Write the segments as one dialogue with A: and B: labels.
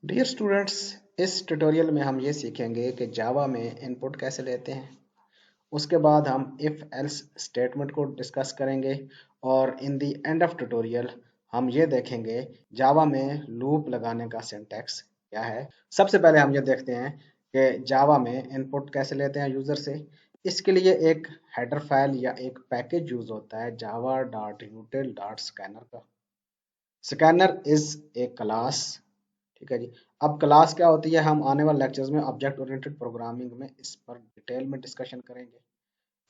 A: Dear students, इस tutorial में हम ये सीखेंगे कि जावा में इनपुट कैसे लेते हैं। उसके बाद हम इफ एल्स स्टेटमेंट को डिस्कस करेंगे और in the end of tutorial हम ये देखेंगे जावा में लूप लगाने का सिंटैक्स क्या है। सबसे पहले हम ये देखते हैं कि जावा में इनपुट कैसे लेते हैं यूजर से। इसके लिए एक हेडर फाइल या एक पैकेज यूज होता है Java dot util dot scanner का। Scanner is a class. ठीक है जी। अब क्लास क्या होती है, हम आने वाले लेक्चर्स में ऑब्जेक्ट ओरिएंटेड प्रोग्रामिंग में इस पर डिटेल में डिस्कशन करेंगे।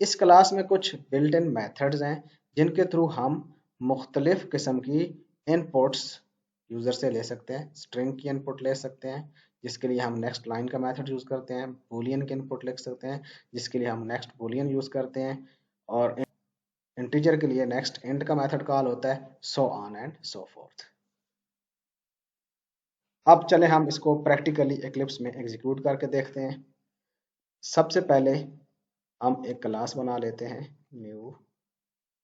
A: इस क्लास में कुछ बिल्ट इन मेथड्स हैं जिनके थ्रू हम मुख्तलिफ किस्म की इनपुट्स यूजर से ले सकते हैं। स्ट्रिंग की इनपुट ले सकते हैं जिसके लिए हम नेक्स्ट लाइन का मेथड यूज करते हैं। बूलियन की इनपुट ले सकते हैं जिसके लिए हम नेक्स्ट बूलियन यूज करते हैं। और इंटीजर के लिए नेक्स्ट इंट का मेथड कॉल होता है, so on and so fourth. अब चले हम इसको प्रैक्टिकली एक्लिप्स में एग्जीक्यूट करके देखते हैं। सबसे पहले हम एक क्लास बना लेते हैं, न्यू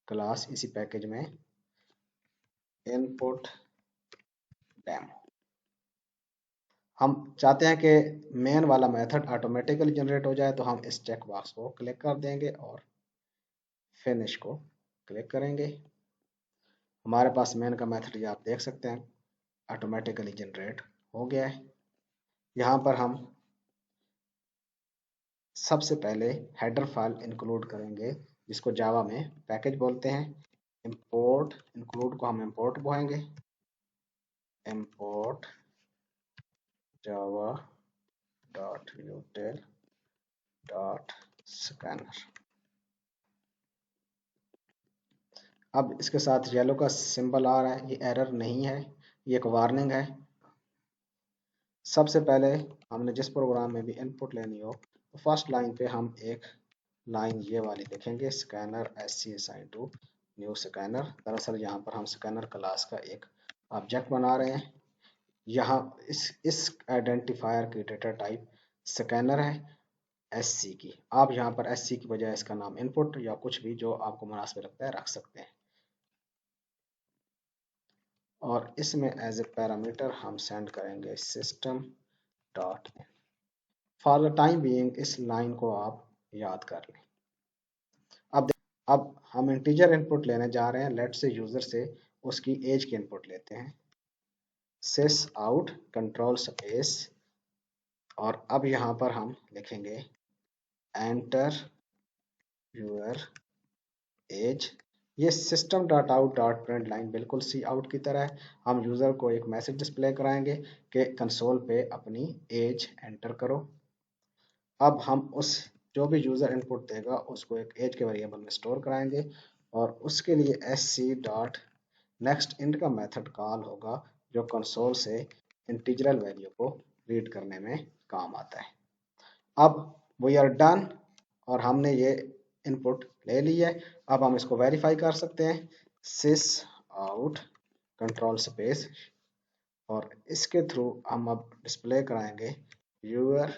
A: क्लास, इसी पैकेज में इनपुट डेमो। हम चाहते हैं कि मेन वाला मेथड ऑटोमेटिकली जनरेट हो जाए, तो हम इस चेक बॉक्स को क्लिक कर देंगे और फिनिश को क्लिक करेंगे। हमारे पास मेन का मेथड ये आप देख सकते हैं ऑटोमेटिकली जनरेट हो गया है। यहाँ पर हम सबसे पहले हेडर फाइल इंक्लूड करेंगे जिसको जावा में पैकेज बोलते हैं। इंपोर्ट इंक्लूड को हम इंपोर्ट बोलेंगे, इंपोर्ट जावा डॉट यूटिल डॉट स्कैनर। अब इसके साथ येलो का सिंबल आ रहा है, ये एरर नहीं है, ये एक वार्निंग है। सबसे पहले हमने जिस प्रोग्राम में भी इनपुट लेनी हो तो फर्स्ट लाइन पे हम एक लाइन ये वाली देखेंगे, scanner S C assign to new scanner. दरअसल यहाँ पर हम स्कैनर क्लास का एक ऑब्जेक्ट बना रहे हैं। यहाँ इस आइडेंटिफायर की डेटा टाइप स्कैनर है एस सी की। आप यहाँ पर एस सी की बजाय इसका नाम इनपुट या कुछ भी जो आपको मुनासिब लगता है रख सकते हैं। और इसमें एज ए पैरामीटर हम सेंड करेंगे system dot in. For the time being इस लाइन को आप याद कर लें। अब हम इंटीजर इनपुट लेने जा रहे हैं। लेट से यूजर से उसकी एज की इनपुट लेते हैं, सिस आउट कंट्रोल स्पेस, और अब यहाँ पर हम लिखेंगे एंटर यूर एज। ये system dot out dot print line बिल्कुल सी आउट की तरह है। हम यूजर को एक मैसेज डिस्प्ले कराएंगे कि कंसोल पे अपनी एज एंटर करो। अब हम उस जो भी यूजर इनपुट देगा उसको एक एज के वेरिएबल में स्टोर कराएंगे और उसके लिए S C dot next int का मेथड कॉल होगा जो कंसोल से इंटीजरल वैल्यू को रीड करने में काम आता है। अब वी आर डन और हमने ये इनपुट ले ली है। अब हम इसको वेरीफाई कर सकते हैं, सिस आउट कंट्रोल स्पेस, और इसके थ्रू हम अब डिस्प्ले कराएंगे यूर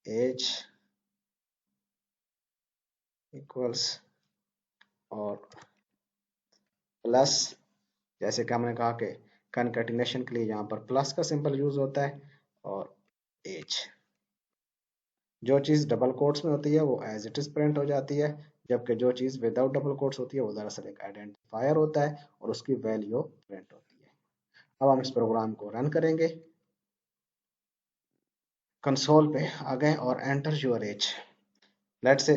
A: एज इक्वल्स और प्लस, जैसे कि हमने कहा कि कनकैटिनेशन के लिए यहाँ पर प्लस का सिंबल यूज होता है, और एज। जो चीज़ डबल कोट्स में होती है वो एज इट इज प्रिंट हो जाती है, जबकि जो चीज़ विदाउट डबल कोट्स होती है वो दरअसल एक आइडेंटिफायर होता है और उसकी वैल्यू प्रिंट होती है। अब हम इस प्रोग्राम को रन करेंगे। कंसोल पे आ गए और एंटर योर एज। लेट से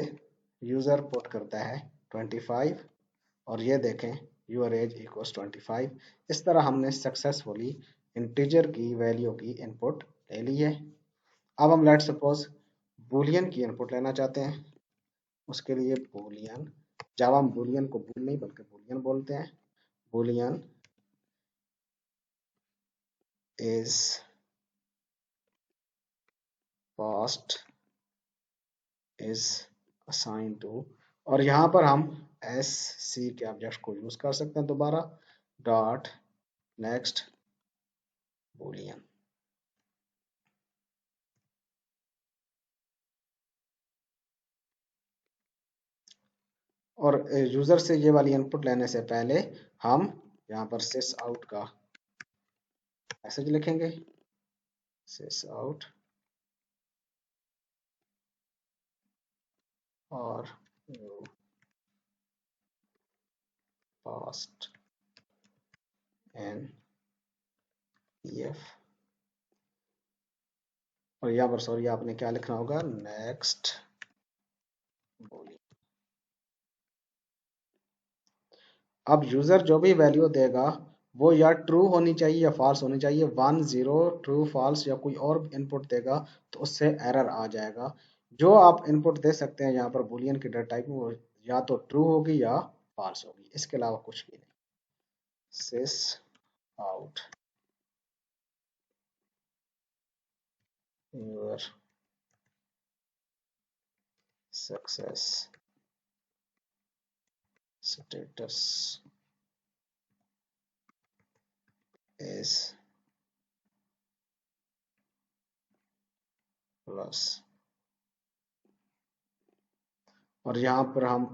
A: यूजर पुट करता है 25 और ये देखें यूर एज इक्वल्स 25। इस तरह हमने सक्सेसफुली इंटीजर की वैल्यू की इनपुट ले ली है। अब हम लेट सपोज बूलियन की इनपुट लेना चाहते हैं। उसके लिए बूलियन, जावा में बूलियन को बूल नहीं बल्कि बूलियन बोलते हैं। Boolean is past is assign to, और यहाँ पर हम एस सी के ऑब्जेक्ट को यूज कर सकते हैं दोबारा, डॉट नेक्स्ट बूलियन। और यूजर से ये वाली इनपुट लेने से पहले हम यहाँ पर सिस आउट का मैसेज लिखेंगे sys out और you passed an pf, और यहाँ पर सॉरी आपने क्या लिखना होगा, नेक्स्ट बूलियन। अब यूजर जो भी वैल्यू देगा वो या ट्रू होनी चाहिए या फॉल्स होनी चाहिए। 1 0 ट्रू फॉल्स या कोई और इनपुट देगा तो उससे एरर आ जाएगा। जो आप इनपुट दे सकते हैं यहाँ पर बूलियन की डेटा टाइप में, वो या तो ट्रू होगी या फॉल्स होगी, इसके अलावा कुछ भी नहीं। sys out your success status is plus, और यहाँ पर हम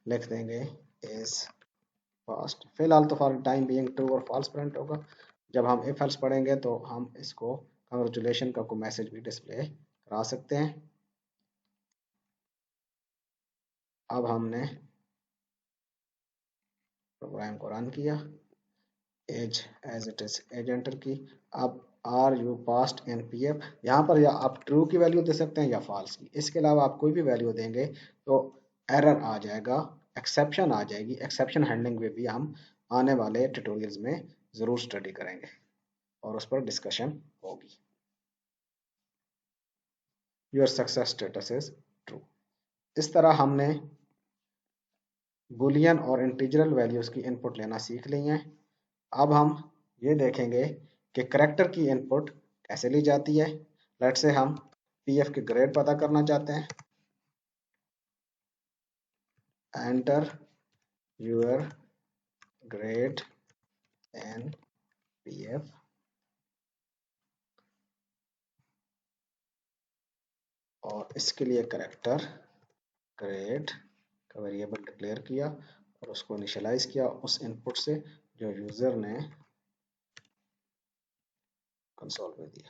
A: लिख देंगे इज पास्ट। फिलहाल तो फॉर टाइम बीइंग ट्रू और फॉल्स प्रिंट होगा। जब हम इफ एल्स पढ़ेंगे तो हम इसको कंग्रेचुलेशन का कोई मैसेज भी डिस्प्ले करा सकते हैं। अब हमने प्रोग्राम को रन किया, as as it is as enter की। अब are you past in P F, यहाँ पर या आप ट्रू की वैल्यू दे सकते हैं या फॉल्स की, इसके अलावा आप कोई भी वैल्यू देंगे तो एरर आ जाएगा, एक्सेप्शन आ जाएगी। एक्सेप्शन हैंडलिंग में भी हम आने वाले ट्यूटोरियल्स में ज़रूर स्टडी करेंगे और उस पर डिस्कशन होगी। Your success status is true. इस तरह हमने बुलियन और इंटीजरल वैल्यूज की इनपुट लेना सीख ली हैं। अब हम ये देखेंगे कि करैक्टर की इनपुट कैसे ली जाती है। लेट से हम पीएफ के ग्रेड पता करना चाहते हैं। Enter your grade in PF, और इसके लिए करैक्टर ग्रेड का वेरिएबल डिक्लेयर किया और उसको इनिशियलाइज किया उस इनपुट से जो यूजर ने कंसोल पे दिया।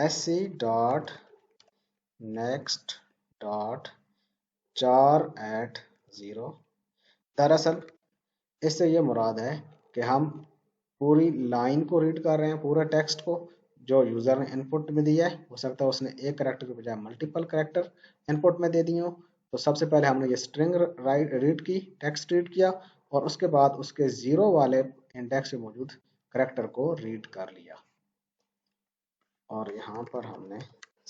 A: sc dot next dot 4@0। दरअसल इससे ये मुराद है कि हम पूरी लाइन को रीड कर रहे हैं, पूरे टेक्स्ट को जो यूजर ने इनपुट में दिया है। हो सकता है उसने एक करेक्टर के बजाय मल्टीपल करेक्टर इनपुट में दे दिए हो। तो सबसे पहले हमने ये स्ट्रिंग रीड की, टेक्स्ट रीड किया, और उसके बाद उसके जीरो वाले इंडेक्स में मौजूद करेक्टर को रीड कर लिया, और यहाँ पर हमने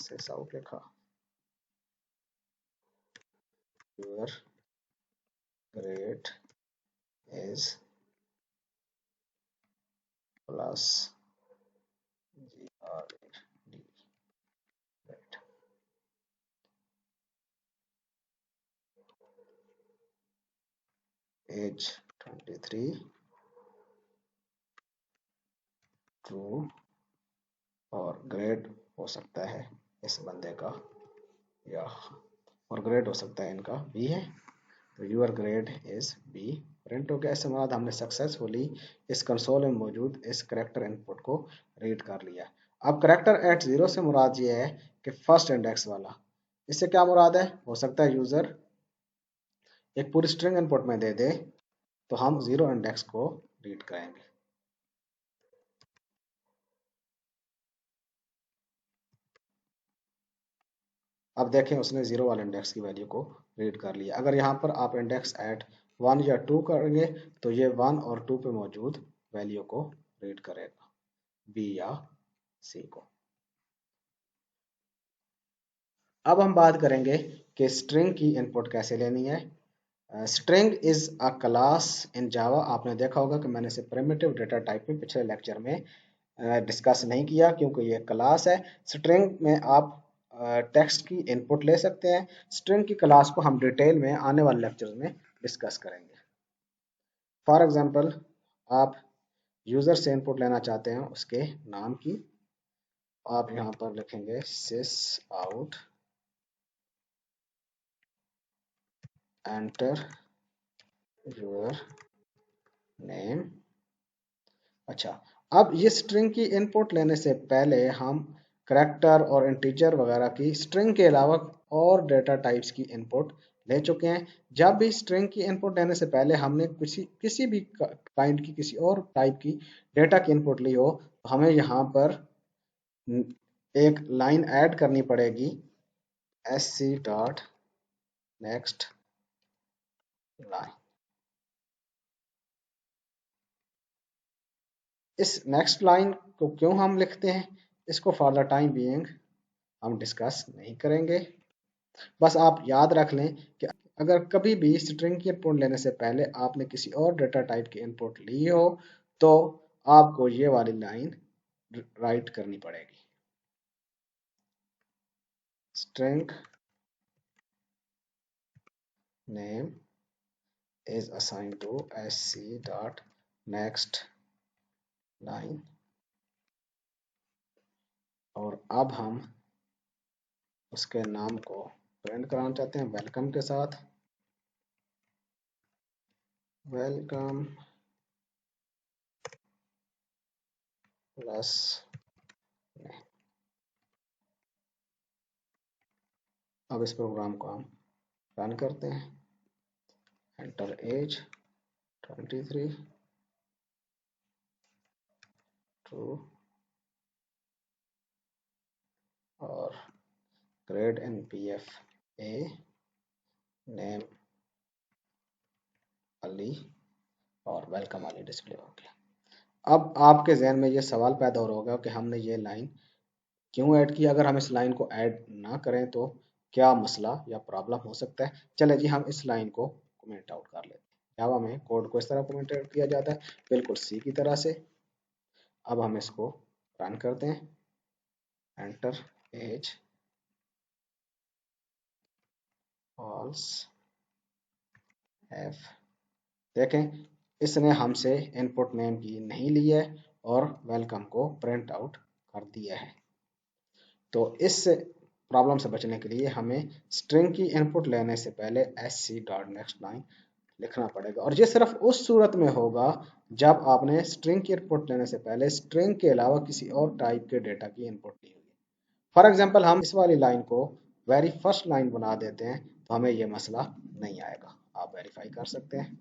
A: सिस आउट लिखा। Your grade is plus GRAD, age 23, true, और ग्रेड हो सकता है इस बंदे का या, और ग्रेड हो सकता है इनका बी है, तो your grade is B print हो गया। इससे बाद हमने सक्सेसफुली इस कंसोल में मौजूद इस करेक्टर इनपुट को रीड कर लिया। अब करेक्टर एट 0 से मुराद ये है कि फर्स्ट इंडेक्स वाला। इससे क्या मुराद है, हो सकता है यूजर एक पूरी स्ट्रिंग इनपुट में दे दे तो हम जीरो इंडेक्स को रीड करेंगे। अब देखें उसने जीरो वाले इंडेक्स की वैल्यू को रीड कर लिया। अगर यहाँ पर आप इंडेक्स एट 1 या 2 करेंगे तो ये 1 और 2 पे मौजूद वैल्यू को रीड करेगा, बी या सी को। अब हम बात करेंगे कि स्ट्रिंग की इनपुट कैसे लेनी है। String is a class in Java. आपने देखा होगा कि मैंने इसे प्रिमिटिव डेटा टाइप में पिछले लेक्चर में डिस्कस नहीं किया क्योंकि ये क्लास है। स्ट्रिंग में आप टेक्स्ट की इनपुट ले सकते हैं। स्ट्रिंग की क्लास को हम डिटेल में आने वाले लेक्चर में डिस्कस करेंगे। फॉर एग्जांपल आप यूजर से इनपुट लेना चाहते हैं उसके नाम की, आप यहाँ पर लिखेंगे sys out enter your name। अच्छा, अब ये स्ट्रिंग की इनपुट लेने से पहले हम करैक्टर और इंटीजर वगैरह की स्ट्रिंग के अलावा और डेटा टाइप्स की इनपुट ले चुके हैं। जब भी स्ट्रिंग की इनपुट लेने से पहले हमने किसी किसी भी काइंड की किसी और टाइप की डेटा की इनपुट ली हो तो हमें यहाँ पर एक लाइन ऐड करनी पड़ेगी, sc डॉट नेक्स्ट लाइन। इस नेक्स्ट लाइन को क्यों हम लिखते हैं, इसको फॉर द टाइम बीइंग हम डिस्कस नहीं करेंगे। बस आप याद रख लें कि अगर कभी भी स्ट्रिंग की इनपुट लेने से पहले आपने किसी और डेटा टाइप की इनपुट ली हो तो आपको ये वाली लाइन राइट करनी पड़ेगी, string name is assigned to sc dot next line। और अब हम उसके नाम को प्रिंट कराना चाहते हैं वेलकम के साथ, वेलकम प्लस। अब इस प्रोग्राम को हम रन करते हैं, एंटर एज 23, ट्रू, और grade in PF A, name Ali, और वेलकम अली डिस्प्ले हो गया। अब आपके जहन में ये सवाल पैदा हो रहा होगा कि हमने ये लाइन क्यों ऐड की, अगर हम इस लाइन को ऐड ना करें तो क्या मसला या प्रॉब्लम हो सकता है। चले जी हम इस लाइन को कमेंट आउट कर लेते हैं। जावा में कोड को इस तरह कमेंट आउट किया जाता है, बिल्कुल सी की तरह से। अब हम इसको रन करते हैं, एंटर एज फॉल्स एफ। देखें इसने हमसे इनपुट नेम की नहीं ली है और वेलकम को प्रिंट आउट कर दिया है। तो इस प्रॉब्लम से बचने के लिए हमें स्ट्रिंग की इनपुट लेने से पहले sc डॉट नेक्स्ट लाइन लिखना पड़ेगा, और ये सिर्फ उस सूरत में होगा जब आपने स्ट्रिंग की इनपुट लेने से पहले स्ट्रिंग के अलावा किसी और टाइप के डेटा की इनपुट ली होगी। फॉर एग्जांपल हम इस वाली लाइन को वेरी फर्स्ट लाइन बना देते हैं तो हमें ये मसला नहीं आएगा, आप वेरीफाई कर सकते हैं।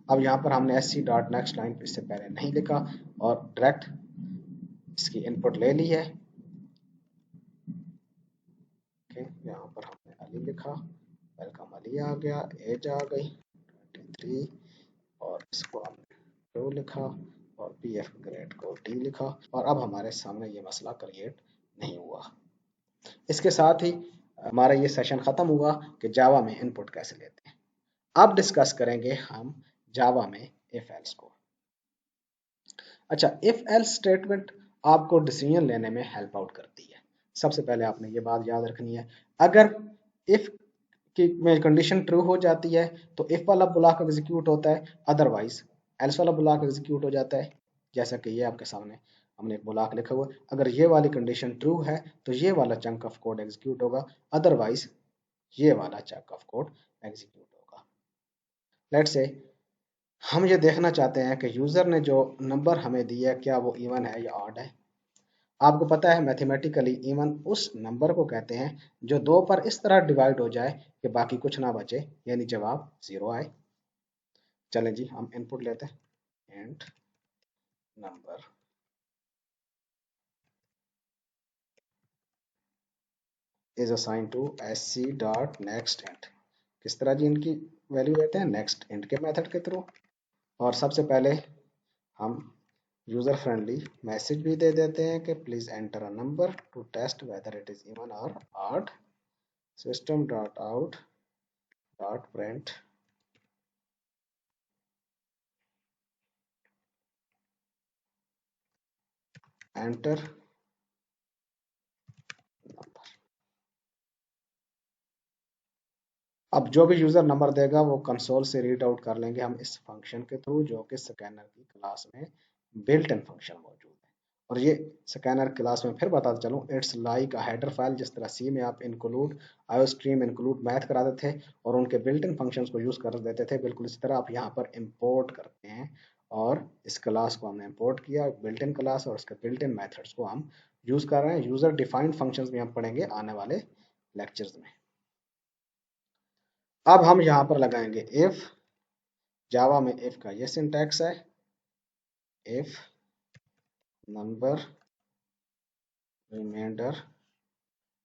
A: अब यहाँ पर हमने sc डॉट नेक्स्ट लाइन इससे पहले नहीं लिखा और डायरेक्ट इसकी इनपुट ले ली है। यहाँ पर हमने अली लिखा, वेलकम अली आ गया, एज आ गई 23, और इसको हमने टू लिखा और पी एफ ग्रेड को डी लिखा, और अब हमारे सामने ये मसला क्रिएट नहीं हुआ। इसके साथ ही हमारा ये सेशन खत्म हुआ कि जावा में इनपुट कैसे लेते हैं। अब डिस्कस करेंगे हम जावा में इफ एल्स को। अच्छा, इफ एल्स स्टेटमेंट आपको डिसीजन लेने में हेल्प आउट करती है। सबसे पहले आपने ये बात याद रखनी है, अगर इफ की में कंडीशन ट्रू हो जाती है तो इफ वाला ब्लॉक एग्जीक्यूट होता है, अदरवाइज एल्स वाला ब्लॉक एग्जीक्यूट हो जाता है। जैसा कि ये आपके सामने हमने एक ब्लॉक लिखा हुआ है, अगर ये वाली कंडीशन ट्रू है तो ये वाला चंक ऑफ कोड एग्जीक्यूट होगा, अदरवाइज ये वाला चंक ऑफ कोड एग्जीक्यूट होगा। लेट्स से हम ये देखना चाहते हैं कि यूजर ने जो नंबर हमें दिया है क्या वो इवन है या ऑड है। आपको पता है मैथमेटिकली इवन उस नंबर को कहते हैं जो दो पर इस तरह डिवाइड हो जाए कि बाकी कुछ ना बचे, यानी जवाब 0 आए। चलें जी हम इनपुट लेते हैं, int number is assign to sc dot next int. किस तरह जी इनकी वैल्यू लेते हैं, नेक्स्ट इंट के मेथड के थ्रू। और सबसे पहले हम यूजर फ्रेंडली मैसेज भी दे देते हैं कि please enter a number to test whether it is even or odd, system dot out dot print enter number. अब जो भी यूजर नंबर देगा वो कंसोल से रीड आउट कर लेंगे हम इस फंक्शन के थ्रू जो कि स्कैनर की क्लास में बिल्ट इन फंक्शन मौजूद है। और ये स्कैनर क्लास में फिर बताता चलूँ, it's like a header file. जिस तरह सी में आप इंक्लूड आयोस्ट्रीम इंक्लूड मैथ कराते थे और उनके बिल्ट इन फंक्शंस को यूज कर देते थे, बिल्कुल इसी तरह आप यहाँ पर इंपोर्ट करते हैं और इस क्लास को हमने इंपोर्ट किया, बिल्ट इन क्लास, और उसके बिल्ट इन मेथड्स को हम यूज कर रहे हैं। यूजर डिफाइंड फंक्शंस भी हम पढ़ेंगे आने वाले लेक्चर्स में। अब हम यहाँ पर लगाएंगे इफ। जावा में इफ का ये सिंटैक्स है, if number remainder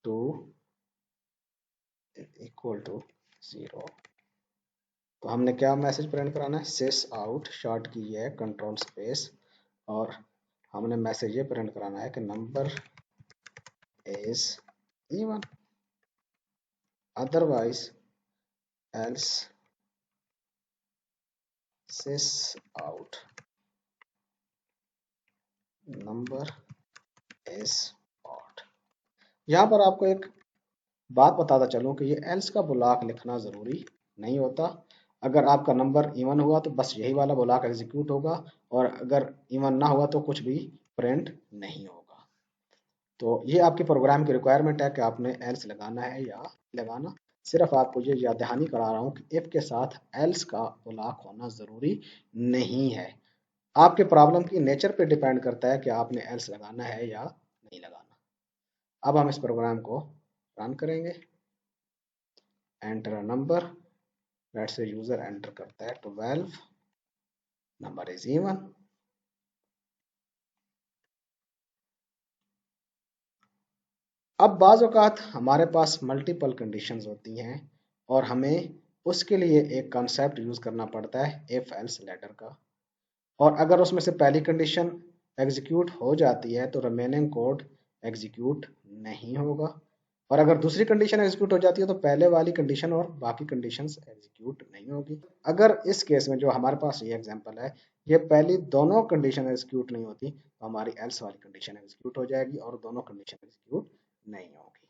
A: two equal to 0, तो हमने क्या मैसेज प्रिंट कराना है, सिस आउट, शॉर्ट की है कंट्रोल स्पेस, और हमने मैसेज ये प्रिंट कराना है कि number is even, otherwise else sys out number is odd. यहाँ पर आपको एक बात बताता चलूं कि ये एल्स का ब्लॉक लिखना जरूरी नहीं होता। अगर आपका नंबर इवन हुआ तो बस यही वाला ब्लॉक एग्जीक्यूट होगा, और अगर इवन ना हुआ तो कुछ भी प्रिंट नहीं होगा। तो ये आपकी प्रोग्राम की रिक्वायरमेंट है कि आपने एल्स लगाना है या लगाना। सिर्फ आपको ये याद दहानी करा रहा हूँ कि इफ के साथ एल्स का ब्लॉक होना जरूरी नहीं है। आपके प्रॉब्लम की नेचर पे डिपेंड करता है कि आपने एल्स लगाना है या नहीं लगाना। अब हम इस प्रोग्राम को रन करेंगे। Enter a number, let's say user enter करता है 12, नंबर इज इवन। अब बाज़ औक़ात हमारे पास मल्टीपल कंडीशंस होती हैं और हमें उसके लिए एक कॉन्सेप्ट यूज़ करना पड़ता है इफ एल्स लेटर का। और अगर उसमें से पहली कंडीशन एग्जीक्यूट हो जाती है तो रिमेनिंग कोड एग्जीक्यूट नहीं होगा, और अगर दूसरी कंडीशन एग्जीक्यूट हो जाती है तो पहले वाली कंडीशन और बाकी कंडीशंस एग्जीक्यूट नहीं होगी। अगर इस केस में जो हमारे पास ये एग्जांपल है, ये पहली दोनों कंडीशन एग्जीक्यूट नहीं होती तो हमारी एल्स वाली कंडीशन एग्जीक्यूट हो जाएगी और दोनों कंडीशन एग्जीक्यूट नहीं होगी।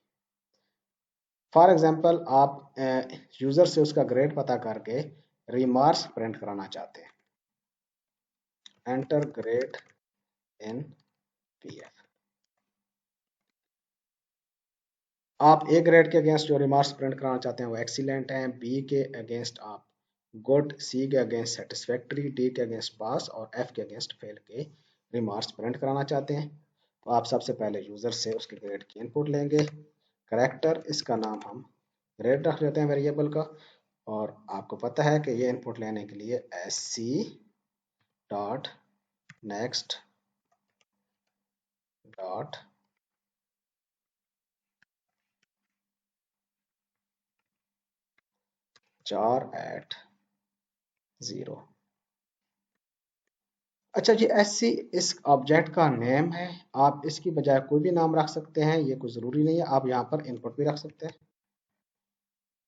A: फॉर एग्जांपल आप यूजर से उसका ग्रेड पता करके रिमार्क्स प्रिंट कराना चाहते हैं। Enter grade in PF. आप ए ग्रेड के अगेंस्ट जो रिमार्क्स प्रिंट कराना चाहते हैं वो एक्सीलेंट हैं, बी के अगेंस्ट आप गुड, सी के अगेंस्ट सेटिस्फैक्ट्री, डी के अगेंस्ट पास और एफ के अगेंस्ट फेल के रिमार्क्स प्रिंट कराना चाहते हैं। तो आप सबसे पहले यूजर से उसके ग्रेड की इनपुट लेंगे। करेक्टर, इसका नाम हम ग्रेड रख लेते हैं वेरिएबल का, और आपको पता है कि ये इनपुट लेने के लिए S C dot next dot jar at 0। अच्छा जी, एस सी इस ऑब्जेक्ट का नेम है, आप इसकी बजाय कोई भी नाम रख सकते हैं, ये कोई ज़रूरी नहीं है। आप यहाँ पर इनपुट भी रख सकते हैं,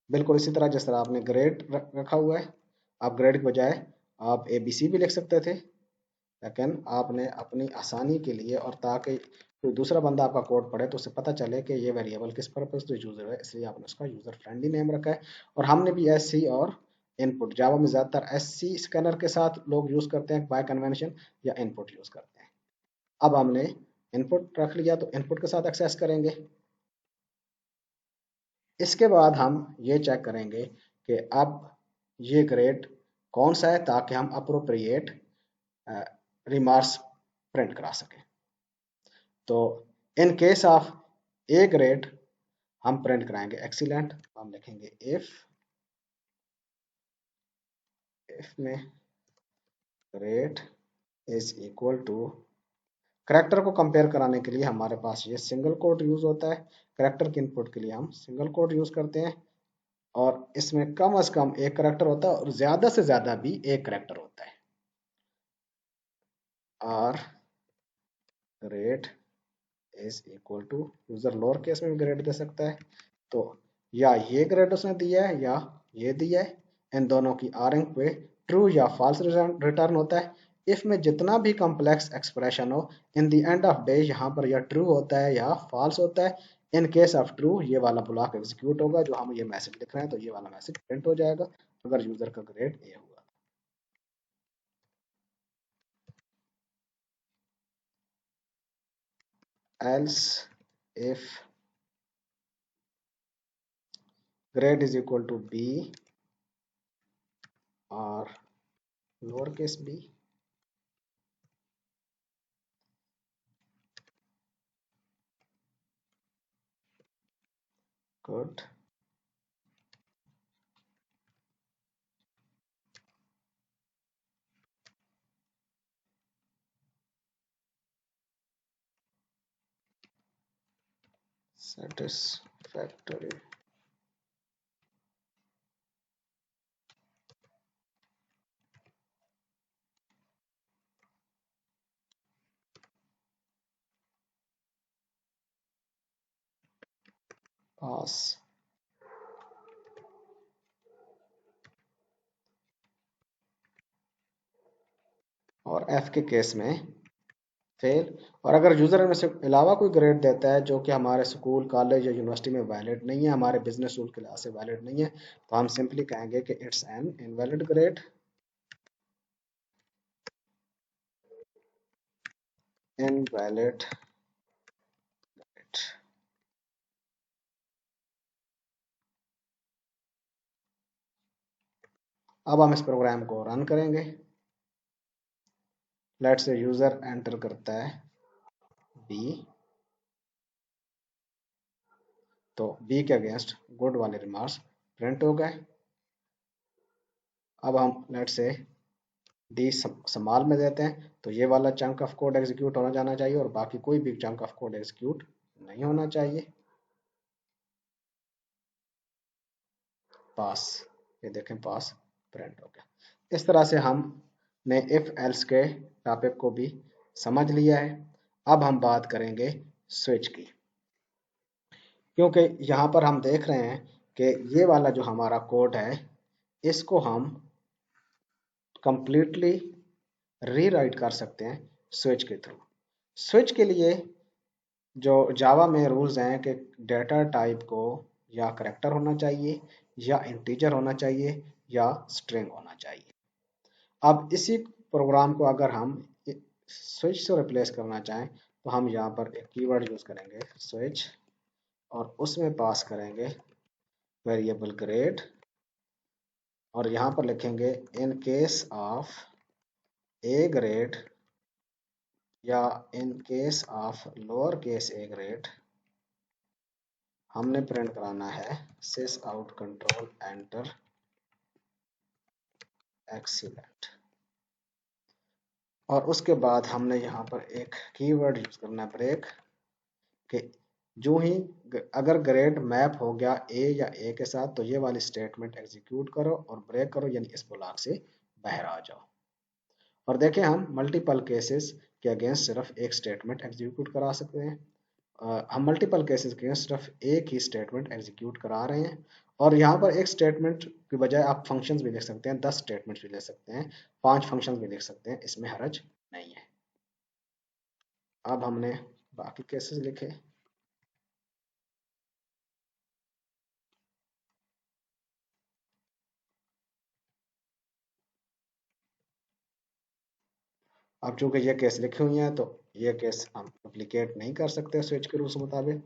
A: बिल्कुल इसी तरह जिस तरह आपने ग्रेड रखा हुआ है। आप ग्रेड के बजाय आप ए बी सी भी लिख सकते थे, लेकिन आपने अपनी आसानी के लिए और ताकि कोई दूसरा बंदा आपका कोड पढ़े तो उसे पता चले कि ये वेरिएबल किस पर्पज से यूजर है, इसलिए आपने उसका यूजर फ्रेंडली नेम रखा है। और हमने भी एस सी और इनपुट, जावा में ज़्यादातर एस सी स्कैनर के साथ लोग यूज़ करते हैं बाय कन्वेंशन, या इनपुट यूज़ करते हैं। अब हमने इनपुट रख लिया तो इनपुट के साथ एक्सेस करेंगे। इसके बाद हम ये चेक करेंगे कि अब ये ग्रेड कौन सा है ताकि हम अप्रोप्रिएट रिमार्क्स प्रिंट करा सकें। तो in case of A grade हम प्रिंट कराएंगे एक्सीलेंट। हम लिखेंगे इफ में grade is equal to, character को कंपेयर कराने के लिए हमारे पास ये सिंगल कोट यूज होता है। करेक्टर के इनपुट के लिए हम सिंगल कोट यूज करते हैं, और इसमें कम से कम एक करेक्टर होता है और ज्यादा से ज्यादा भी एक करेक्टर होता है। Or grade is equal to, user lower case में भी ग्रेड दे सकता है, तो या ये ग्रेड उसने दिया है या ये दिया है। इन दोनों की आरिंग पे ट्रू या फॉल्स रिटर्न होता है। इफ में जितना भी कॉम्प्लेक्स एक्सप्रेशन हो, in the end of day यहाँ पर या ट्रू होता है या फॉल्स होता है। इन केस ऑफ ट्रू ये वाला ब्लॉक एग्जीक्यूट होगा, जो हम ये मैसेज लिख रहे हैं तो ये वाला मैसेज प्रिंट हो जाएगा अगर यूजर का ग्रेड ए हुआ। Else if grade is equal to b or lowercase b, good. satisfactory। पास। और एफ के केस में फेल। और अगर यूजर में से अलावा कोई ग्रेड देता है जो कि हमारे स्कूल कॉलेज या यूनिवर्सिटी में वैलिड नहीं है, हमारे बिजनेस रूल के लिहाज से वैलिड नहीं है, तो हम सिंपली कहेंगे कि it's an invalid grade. Invalid. अब हम इस प्रोग्राम को रन करेंगे। लेट्स से यूजर एंटर करता है बी, तो बी के अगेंस्ट गुड वाले रिमार्क्स प्रिंट हो गए। अब हम लेट्स से डी स्मॉल में देते हैं, तो ये वाला चंक ऑफ कोड एग्जीक्यूट होना जाना चाहिए और बाकी कोई भी चंक ऑफ कोड एग्जीक्यूट नहीं होना चाहिए। पास। ये देखें पास प्रिंट हो गया। इस तरह से हमने इफ एल्स के टॉपिक को भी समझ लिया है। अब हम बात करेंगे स्विच की, क्योंकि यहाँ पर हम देख रहे हैं कि ये वाला जो हमारा कोड है इसको हम कंप्लीटली रीराइट कर सकते हैं स्विच के थ्रू। स्विच के लिए जो जावा में रूल्स हैं कि डेटा टाइप को या करेक्टर होना चाहिए या इंटीजर होना चाहिए या स्ट्रिंग होना चाहिए। अब इसी प्रोग्राम को अगर हम स्विच से रिप्लेस करना चाहें तो हम यहाँ पर एक कीवर्ड यूज करेंगे स्विच, और उसमें पास करेंगे वेरिएबल ग्रेड, और यहाँ पर लिखेंगे in case of A grade या in case of lower case A grade हमने प्रिंट कराना है sys out control enter excellent. और उसके बाद हमने यहाँ पर एक कीवर्ड यूज करना है ब्रेक, कि जो ही अगर ग्रेड मैप हो गया ए या ए के साथ तो ये वाली स्टेटमेंट एग्जीक्यूट करो और ब्रेक करो, यानी इस ब्लॉक से बाहर आ जाओ। और देखें हम मल्टीपल केसेस के अगेंस्ट सिर्फ एक स्टेटमेंट एग्जीक्यूट करा सकते हैं। हम मल्टीपल केसेस के अगेंस्ट सिर्फ एक ही स्टेटमेंट एग्जीक्यूट करा रहे हैं। और यहाँ पर एक स्टेटमेंट की बजाय आप फंक्शंस भी लिख सकते हैं, 10 स्टेटमेंट्स भी लिख सकते हैं, 5 फंक्शंस भी लिख सकते हैं, इसमें हरज नहीं है। अब हमने बाकी केसेस लिखे। अब चूंकि ये केस लिखे हुए हैं तो ये केस हम डुप्लीकेट नहीं कर सकते स्विच के रूल्स मुताबिक।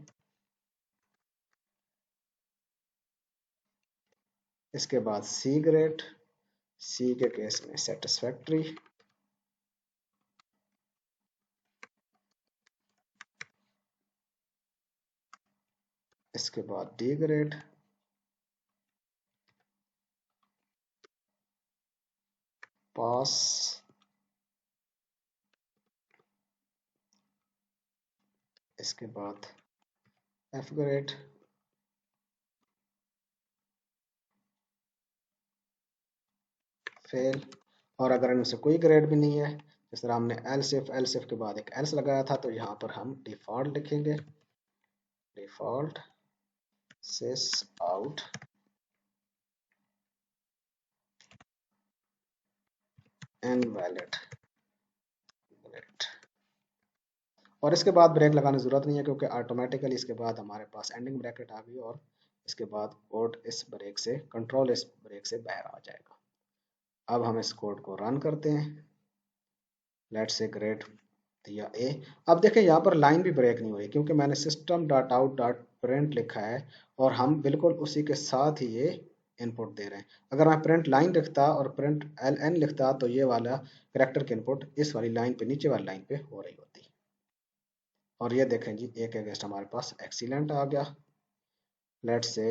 A: इसके बाद सी ग्रेड, सी के केस में सेटिस्फैक्ट्री। इसके बाद डी ग्रेड, पास। इसके बाद एफ ग्रेड, फेल। और अगर इनमें से कोई ग्रेड भी नहीं है, जिस तरह हमने एल्स के बाद एक एल्स लगाया था, तो यहाँ पर हम डिफॉल्ट लिखेंगे, डिफॉल्ट सिस आउट इनवैलिड ग्रेड। और इसके बाद ब्रेक लगाने की जरूरत नहीं है, क्योंकि ऑटोमेटिकली इसके बाद हमारे पास एंडिंग ब्रैकेट आ गई और इसके बाद कोड इस ब्रेक से कंट्रोल इस ब्रेक से बाहर आ जाएगा। अब हम इस कोड को रन करते हैं। लेट्स से ग्रेड दिया ए। अब देखें यहाँ पर लाइन भी ब्रेक नहीं हुई, क्योंकि मैंने system dot out dot print लिखा है और हम बिल्कुल उसी के साथ ही ये इनपुट दे रहे हैं। अगर मैं प्रिंट लाइन लिखता और प्रिंट एल एन लिखता तो ये वाला करेक्टर की इनपुट इस वाली लाइन पे, नीचे वाली लाइन पे हो रही होती। और ये देखें जी, एक अगेंस्ट हमारे पास एक्सीलेंट आ गया। Let's say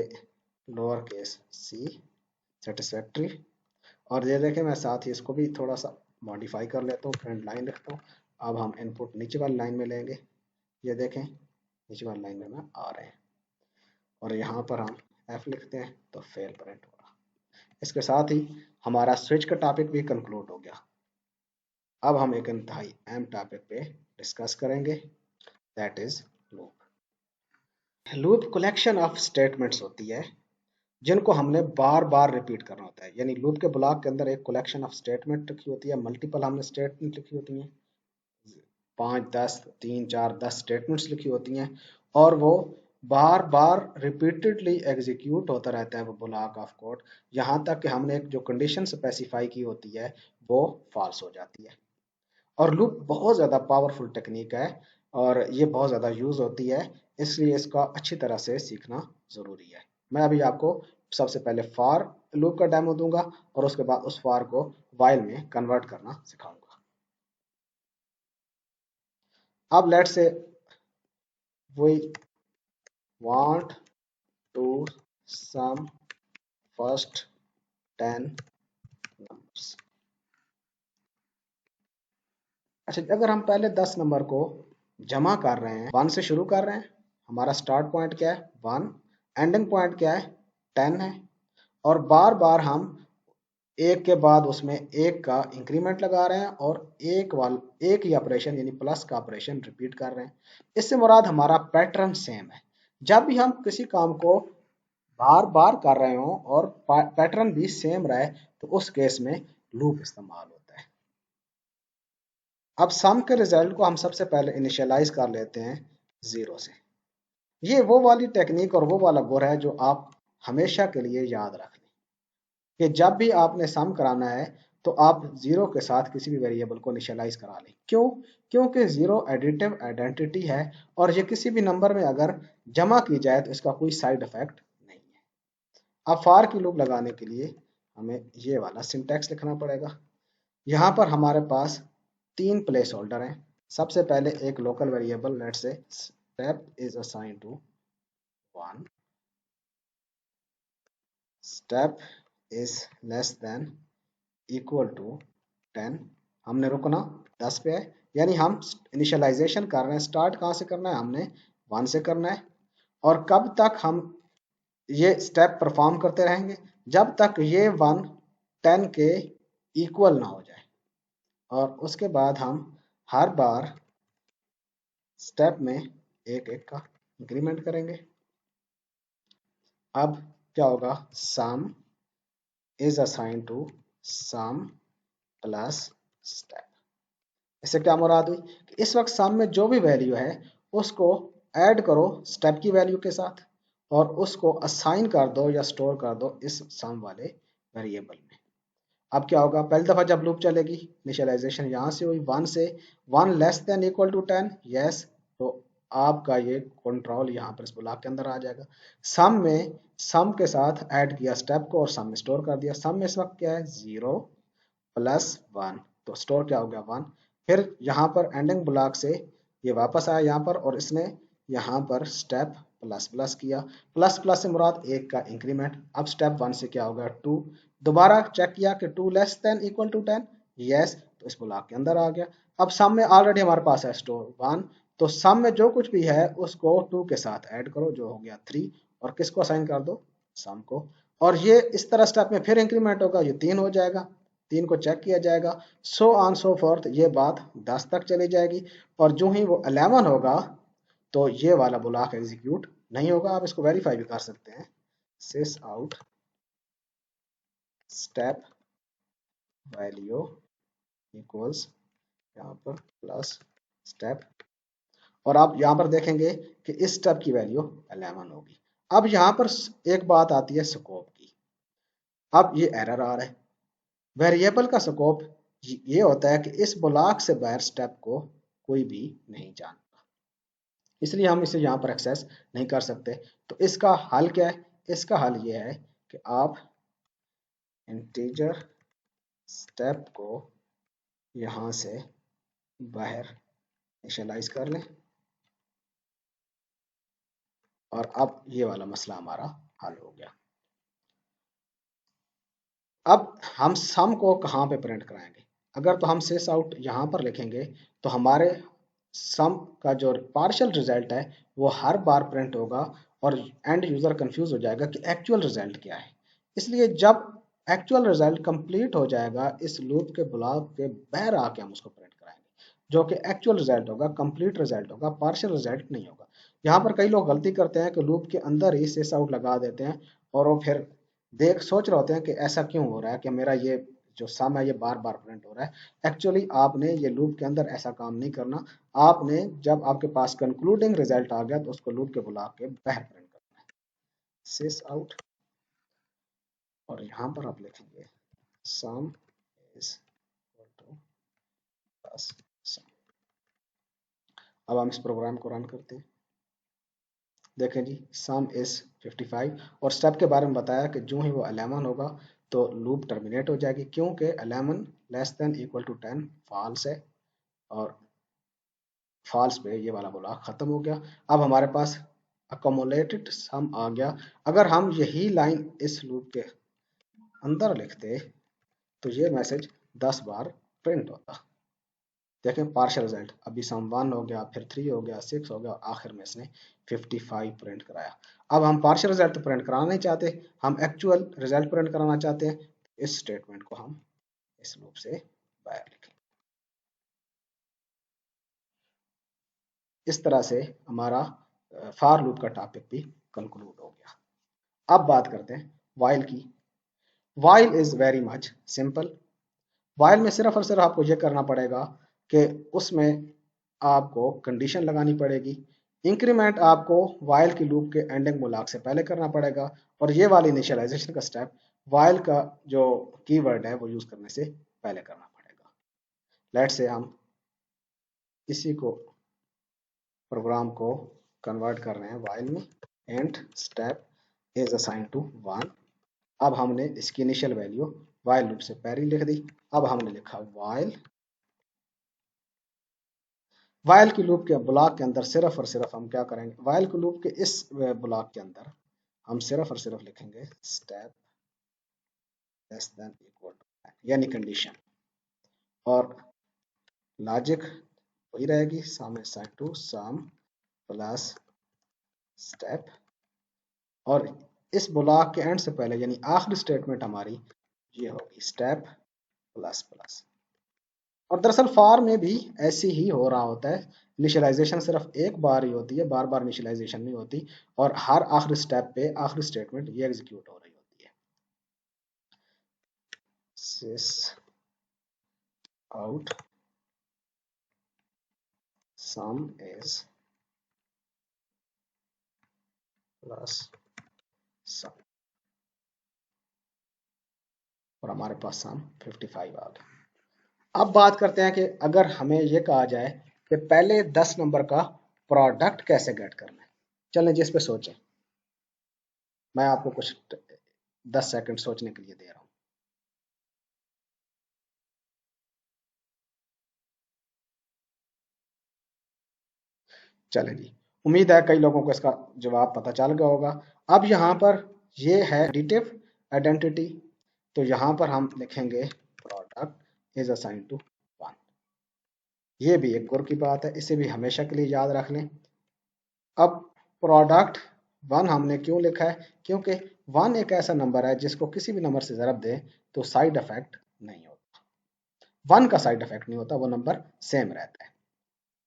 A: lower case C satisfactory. और ये देखें मैं साथ ही इसको भी थोड़ा सा मॉडिफाई कर लेता हूँ, प्रिंट लाइन लिखता हूँ। अब हम इनपुट नीचे वाली लाइन में लेंगे, ये देखें नीचे वाली लाइन में आ रहे हैं, और यहाँ पर हम एफ लिखते हैं तो फेल प्रिंट होगा। इसके साथ ही हमारा स्विच का टॉपिक भी कंक्लूड हो गया। अब हम एक इंतहाई अहम टॉपिक पे डिस्कस करेंगे, that is loop. Loop collection of statements होती है जिनको हमने बार बार रिपीट करना होता है। यानी लूप के ब्लॉक के अंदर एक कलेक्शन ऑफ स्टेटमेंट लिखी होती है, मल्टीपल हमने स्टेटमेंट लिखी होती हैं, 5, 10, 3, 4, 10 स्टेटमेंट्स लिखी होती हैं, और वो बार बार रिपीटेडली एग्जीक्यूट होता रहता है वो ब्लॉक ऑफ कोड, यहाँ तक कि हमने एक जो कंडीशन स्पेसिफाई की होती है वो फॉल्स हो जाती है। और लूप बहुत ज़्यादा पावरफुल टेक्निक है और ये बहुत ज़्यादा यूज़ होती है, इसलिए इसका अच्छी तरह से सीखना ज़रूरी है। मैं अभी आपको सबसे पहले फॉर लूप का डेमो दूंगा और उसके बाद उस फॉर को वाइल में कन्वर्ट करना सिखाऊंगा। अब let's say we want to sum first 10 numbers. अच्छा, अगर हम पहले 10 नंबर को जमा कर रहे हैं, 1 से शुरू कर रहे हैं, हमारा स्टार्ट पॉइंट क्या है 1, एंडिंग पॉइंट क्या है 10 है, और बार बार हम एक के बाद उसमें एक का इंक्रीमेंट लगा रहे हैं और एक ही ऑपरेशन यानी प्लस का ऑपरेशन रिपीट कर रहे हैं। इससे मुराद हमारा पैटर्न सेम है। जब भी हम किसी काम को बार बार कर रहे हो और पैटर्न भी सेम रहे तो उस केस में लूप इस्तेमाल होता है। अब सम के रिजल्ट को हम सबसे पहले इनिशियलाइज कर लेते हैं 0 से। ये वो वाली टेक्निक और वो वाला गुर है जो आप हमेशा के लिए याद रख लें कि जब भी आपने सम कराना है तो आप 0 के साथ किसी भी वेरिएबल को इनिशियलाइज करा लें। क्यों? क्योंकि 0 एडिटिव आइडेंटिटी है और ये किसी भी नंबर में अगर जमा की जाए तो इसका कोई साइड इफेक्ट नहीं है। अब फॉर की लूप लगाने के लिए हमें ये वाला सिंटैक्स लिखना पड़ेगा। यहाँ पर हमारे पास 3 प्लेस होल्डर हैं। सबसे पहले एक local variable let's say step is assign to 1, step is less than equal to 10, हमने रुकना 10 पे है, यानी हम इनिशियलाइजेशन कर रहे हैं। स्टार्ट कहाँ से करना है? हमने 1 से करना है। और कब तक हम ये स्टेप परफॉर्म करते रहेंगे? जब तक ये 1 10 के इक्वल ना हो जाए, और उसके बाद हम हर बार स्टेप में एक एक का इंक्रीमेंट करेंगे। अब क्या होगा? Sum is assign to sum plus step. इससे क्या मुराद हुई कि इस वक्त सम में जो भी वैल्यू है उसको ऐड करो स्टेप की वैल्यू के साथ और उसको असाइन कर दो या स्टोर कर दो इस सम वाले वेरिएबल में। अब क्या होगा? पहली दफा जब लूप चलेगी, इनिशियलाइजेशन यहाँ से हुई 1 से, 1 less than equal to 10, yes, तो आपका ये कंट्रोल यहाँ पर इस ब्लॉक के अंदर आ जाएगा। सम में सम के साथ ऐड किया स्टेप को और सम में स्टोर कर दिया। सम में इस वक्त क्या है? 0 प्लस 1, तो स्टोर क्या हो गया? 1। फिर यहाँ पर एंडिंग ब्लॉक से ये वापस आया यहाँ पर और इसने यहाँ पर स्टेप प्लस प्लस किया। प्लस प्लस से मुराद एक का इंक्रीमेंट। अब स्टेप 1 से क्या हो गया? 2। दोबारा चेक किया कि 2 less than equal to 10, yes, तो इस ब्लॉक के अंदर आ गया। अब सम में ऑलरेडी हमारे पास है स्टोर 1, तो सम में जो कुछ भी है उसको 2 के साथ ऐड करो जो हो गया 3, और किसको असाइन कर दो? सम को। और ये इस तरह स्टेप में फिर इंक्रीमेंट होगा, ये 3 हो जाएगा, 3 को चेक किया जाएगा, सो ऑन सो फोर्थ, ये बात 10 तक चली जाएगी। और जो ही वो 11 होगा तो ये वाला ब्लॉक एग्जीक्यूट नहीं होगा। आप इसको वेरीफाई भी कर सकते हैं, सिस आउट स्टेप वैल्यू इक्वल्स यहाँ पर प्लस स्टेप, और आप यहाँ पर देखेंगे कि इस स्टेप की वैल्यू 11 होगी। अब यहाँ पर एक बात आती है स्कोप की। अब ये एरर आ रहा है। वेरिएबल का स्कोप ये होता है कि इस ब्लॉक से बाहर स्टेप को कोई भी नहीं जानता, इसलिए हम इसे यहाँ पर एक्सेस नहीं कर सकते। तो इसका हल क्या है? इसका हल ये है कि आप इंटीजर स्टेप को यहाँ से बाहर इनिशियलाइज कर लें और अब ये वाला मसला हमारा हल हो गया। अब हम सम को कहाँ पे प्रिंट कराएंगे? अगर तो हम सिस आउट यहाँ पर लिखेंगे तो हमारे सम का जो पार्शियल रिजल्ट है वो हर बार प्रिंट होगा और एंड यूजर कंफ्यूज हो जाएगा कि एक्चुअल रिजल्ट क्या है। इसलिए जब एक्चुअल रिजल्ट कंप्लीट हो जाएगा इस लूप के ब्लॉक के बाहर आके हम उसको प्रिंट कराएंगे, जो कि एक्चुअल रिजल्ट होगा, कंप्लीट रिजल्ट होगा, पार्शियल रिजल्ट नहीं होगा। यहाँ पर कई लोग गलती करते हैं कि लूप के अंदर ही सिस आउट लगा देते हैं और वो फिर सोच रहे होते हैं कि ऐसा क्यों हो रहा है कि मेरा ये जो सम है ये बार बार प्रिंट हो रहा है। एक्चुअली आपने ये लूप के अंदर ऐसा काम नहीं करना। आपने जब आपके पास कंक्लूडिंग रिजल्ट आ गया तो उसको लूप के ब्लॉक के बाहर प्रिंट करना है, सिस आउट, और यहाँ पर आप लिखेंगे सम इज प्लस सम। अब हम इस प्रोग्राम को रन करते हैं। देखें जी, सम इज 55 और स्टेप के बारे में बताया कि जो ही वो 11 होगा तो लूप टर्मिनेट हो जाएगी, क्योंकि 11 less than equal to 10 false है और फॉल्स पे ये वाला ब्लॉक खत्म हो गया। अब हमारे पास अकोमोलेटेड सम आ गया। अगर हम यही लाइन इस लूप के अंदर लिखते तो ये मैसेज 10 बार प्रिंट होता। देखें पार्शियल रिजल्ट, अभी सम 1 हो गया, फिर 3 हो गया, 6 हो गया और आखिर में इसने 55 प्रिंट कराया। अब हम पार्शियल रिजल्ट तो प्रिंट कराना नहीं चाहते, हम एक्चुअल रिजल्ट प्रिंट कराना चाहते हैं। इस स्टेटमेंट को हम इस लूप से बाहर लिखें। इस तरह से हमारा फॉर लूप का टॉपिक भी कंक्लूड हो गया। अब बात करते हैं वाइल की। While is very much simple. While में सिर्फ और सिर्फ आपको यह करना पड़ेगा कि उसमें आपको कंडीशन लगानी पड़ेगी। इंक्रीमेंट आपको वाइल की लूप के एंडिंग ब्लॉक से पहले करना पड़ेगा और ये वाली इनिशियलाइजेशन का स्टेप वाइल का जो कीवर्ड है वो यूज करने से पहले करना पड़ेगा। लेट से हम इसी को प्रोग्राम को कन्वर्ट कर रहे हैं वाइल में। And step is assign to 1। अब हमने इसकी इनिशियल वैल्यू वाइल लूप से पहले लिख दी। अब हमने लिखा वाइल की लूप के ब्लॉक के अंदर सिर्फ और सिर्फ हम क्या करेंगे, वाइल की लूप के इस ब्लॉक के अंदर हम सिर्फ और सिर्फ लिखेंगे step less than equal to यानी कंडीशन, और लॉजिक वही रहेगी sum assign to sum plus step, और इस ब्लॉक के एंड से पहले यानी आखिरी स्टेटमेंट हमारी ये होगी स्टेप प्लस प्लस। और दरअसल फॉर में भी ऐसे ही हो रहा होता है, इनिशियलाइजेशन सिर्फ एक बार ही होती है, बार बार इनिशियलाइजेशन नहीं होती और हर आखिरी स्टेप पे आखिरी स्टेटमेंट ये एग्जीक्यूट हो रही होती है। Sys out some is plus सम और हमारे पास सम 55 आ गया। अब बात करते हैं कि अगर हमें यह कहा जाए कि पहले 10 नंबर का प्रोडक्ट कैसे गेट करना है, चलें जिस पे सोचें। मैं आपको कुछ 10 सेकंड सोचने के लिए दे रहा हूं। चलें जी, उम्मीद है कई लोगों को इसका जवाब पता चल गया होगा। अब यहाँ पर ये है एडिटिव आइडेंटिटी, तो यहाँ पर हम लिखेंगे प्रोडक्ट इज असाइन टू 1। ये भी एक गौर की बात है, इसे भी हमेशा के लिए याद रख लें। अब प्रोडक्ट 1 हमने क्यों लिखा है, क्योंकि 1 एक ऐसा नंबर है जिसको किसी भी नंबर से ज़रब दें तो साइड इफेक्ट नहीं होता। 1 का साइड इफेक्ट नहीं होता, वो नंबर सेम रहता है।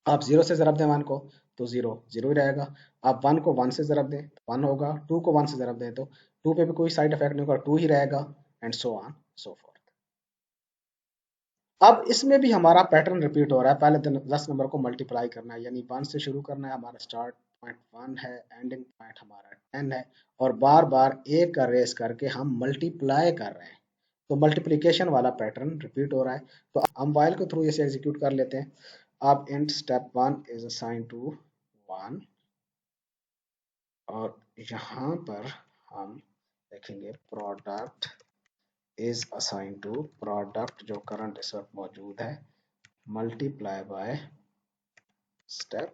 A: आप 0 से ज़रब दें 1 को तो 0 0 ही रहेगा। आप 1 को 1 से ज़रब दें तो 1 होगा, 2 को 1 से ज़रब दें तो 2 पे भी कोई साइड इफेक्ट नहीं होगा, 2 ही रहेगा, and so on so fourth. अब इसमें भी हमारा पैटर्न रिपीट हो रहा है। पहले 10 नंबर को मल्टीप्लाई करना है, यानी 1 से शुरू करना है, हमारा स्टार्ट पॉइंट 1 है, एंडिंग पॉइंट हमारा 10 है, और बार बार एक का रेस करके हम मल्टीप्लाई कर रहे हैं, तो मल्टीप्लीकेशन वाला पैटर्न रिपीट हो रहा है। तो हम वाइल के थ्रू इसे एग्जीक्यूट कर लेते हैं। अब int step 1 is assign to 1 और यहाँ पर हम देखेंगे product is assign to product जो करंट इस वक्त मौजूद है मल्टीप्लाई बाय स्टेप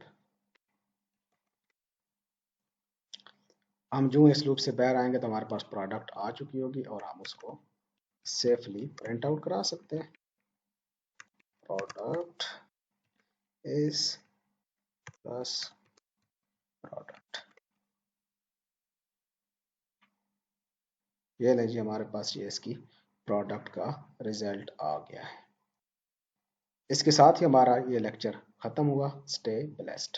A: हम जो इस लूप से बाहर आएंगे तो हमारे पास प्रोडक्ट आ चुकी होगी और हम उसको सेफली प्रिंट आउट करा सकते हैं। Product is plus product. ये लीजिए हमारे पास ये इसकी प्रोडक्ट का रिजल्ट आ गया है। इसके साथ ही हमारा ये लेक्चर खत्म हुआ। Stay blessed.